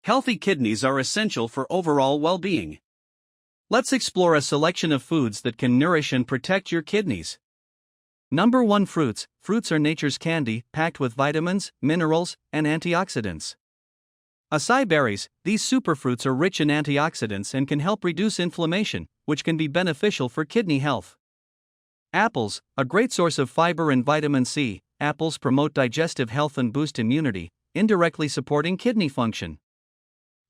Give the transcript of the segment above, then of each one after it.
Healthy kidneys are essential for overall well-being. Let's explore a selection of foods that can nourish and protect your kidneys. Number 1. Fruits. Fruits are nature's candy, packed with vitamins, minerals, and antioxidants. Açai berries. These superfruits are rich in antioxidants and can help reduce inflammation, which can be beneficial for kidney health. Apples. A great source of fiber and vitamin C. Apples promote digestive health and boost immunity, indirectly supporting kidney function.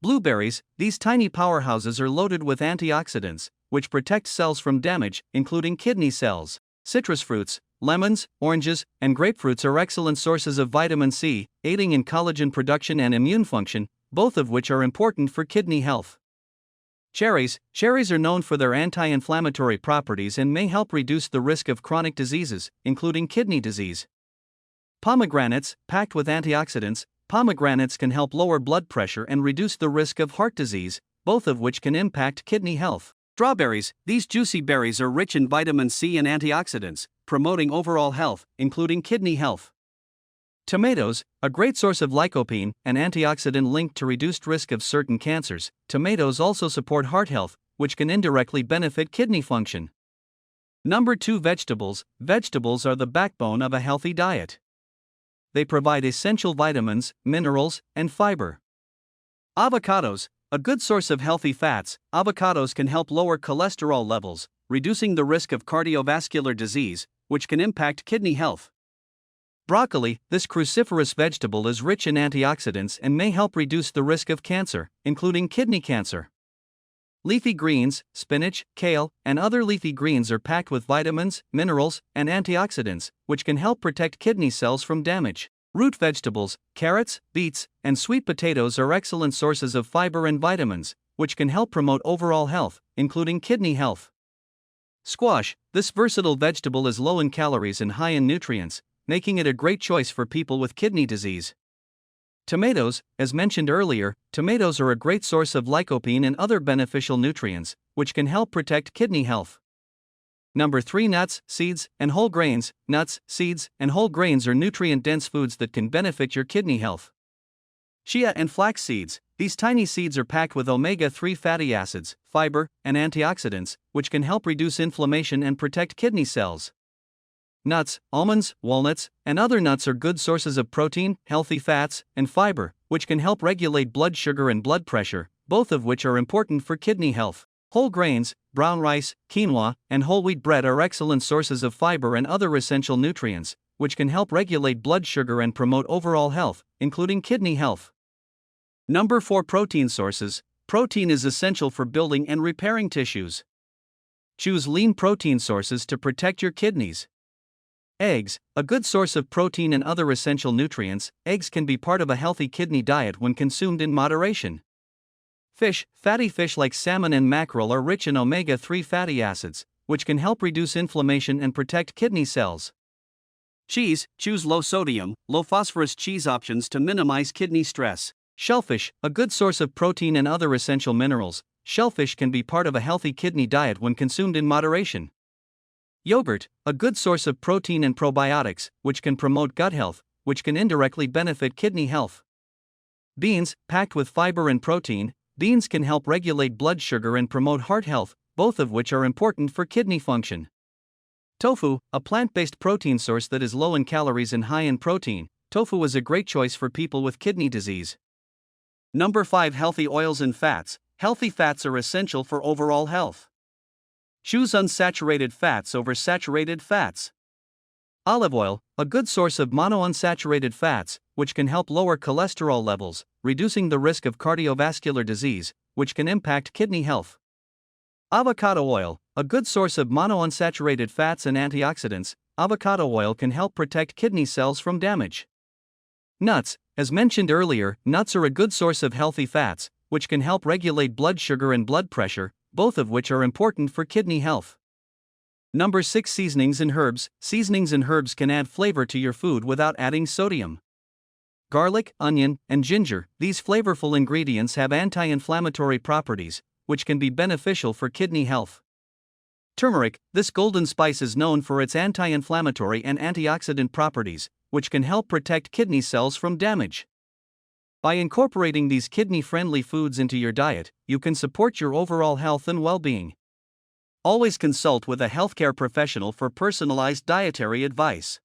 Blueberries. These tiny powerhouses are loaded with antioxidants, which protect cells from damage, including kidney cells. Citrus fruits. Lemons, oranges, and grapefruits are excellent sources of vitamin C, aiding in collagen production and immune function, both of which are important for kidney health. Cherries. Cherries are known for their anti-inflammatory properties and may help reduce the risk of chronic diseases, including kidney disease. Pomegranates. Packed with antioxidants, pomegranates can help lower blood pressure and reduce the risk of heart disease, both of which can impact kidney health. Strawberries. These juicy berries are rich in vitamin C and antioxidants, promoting overall health, including kidney health. Tomatoes. A great source of lycopene, an antioxidant linked to reduced risk of certain cancers. Tomatoes also support heart health, which can indirectly benefit kidney function. Number 2. Vegetables. Vegetables are the backbone of a healthy diet. They provide essential vitamins, minerals, and fiber. Avocados. A good source of healthy fats, avocados can help lower cholesterol levels, reducing the risk of cardiovascular disease, which can impact kidney health. Broccoli. This cruciferous vegetable is rich in antioxidants and may help reduce the risk of cancer, including kidney cancer. Leafy greens, spinach, kale, and other leafy greens are packed with vitamins, minerals, and antioxidants, which can help protect kidney cells from damage. Root vegetables, carrots, beets, and sweet potatoes are excellent sources of fiber and vitamins, which can help promote overall health, including kidney health. Squash. This versatile vegetable is low in calories and high in nutrients, making it a great choice for people with kidney disease. Tomatoes. As mentioned earlier, tomatoes are a great source of lycopene and other beneficial nutrients, which can help protect kidney health. Number 3. Nuts, seeds, and whole grains. Nuts, seeds, and whole grains are nutrient-dense foods that can benefit your kidney health. Chia and flax seeds. These tiny seeds are packed with omega-3 fatty acids, fiber, and antioxidants, which can help reduce inflammation and protect kidney cells. Nuts, almonds, walnuts, and other nuts are good sources of protein, healthy fats, and fiber, which can help regulate blood sugar and blood pressure, both of which are important for kidney health. Whole grains, brown rice, quinoa, and whole wheat bread are excellent sources of fiber and other essential nutrients, which can help regulate blood sugar and promote overall health, including kidney health. Number 4. Protein sources. Protein is essential for building and repairing tissues. Choose lean protein sources to protect your kidneys. Eggs. A good source of protein and other essential nutrients, eggs can be part of a healthy kidney diet when consumed in moderation. Fish. Fatty fish like salmon and mackerel are rich in omega-3 fatty acids, which can help reduce inflammation and protect kidney cells. Cheese. Choose low-sodium, low-phosphorus cheese options to minimize kidney stress. Shellfish. A good source of protein and other essential minerals, shellfish can be part of a healthy kidney diet when consumed in moderation. Yogurt. A good source of protein and probiotics, which can promote gut health, which can indirectly benefit kidney health. Beans. Packed with fiber and protein, beans can help regulate blood sugar and promote heart health, both of which are important for kidney function. Tofu. A plant-based protein source that is low in calories and high in protein, tofu is a great choice for people with kidney disease. Number 5. Healthy oils and fats. Healthy fats are essential for overall health. Choose unsaturated fats over saturated fats. Olive oil, a good source of monounsaturated fats, which can help lower cholesterol levels, reducing the risk of cardiovascular disease, which can impact kidney health. Avocado oil, a good source of monounsaturated fats and antioxidants, avocado oil can help protect kidney cells from damage. Nuts. As mentioned earlier, nuts are a good source of healthy fats, which can help regulate blood sugar and blood pressure, both of which are important for kidney health. Number 6. Seasonings and herbs. Seasonings and herbs can add flavor to your food without adding sodium. Garlic, onion, and ginger. These flavorful ingredients have anti-inflammatory properties, which can be beneficial for kidney health. Turmeric. This golden spice is known for its anti-inflammatory and antioxidant properties, which can help protect kidney cells from damage. By incorporating these kidney-friendly foods into your diet, you can support your overall health and well-being. Always consult with a healthcare professional for personalized dietary advice.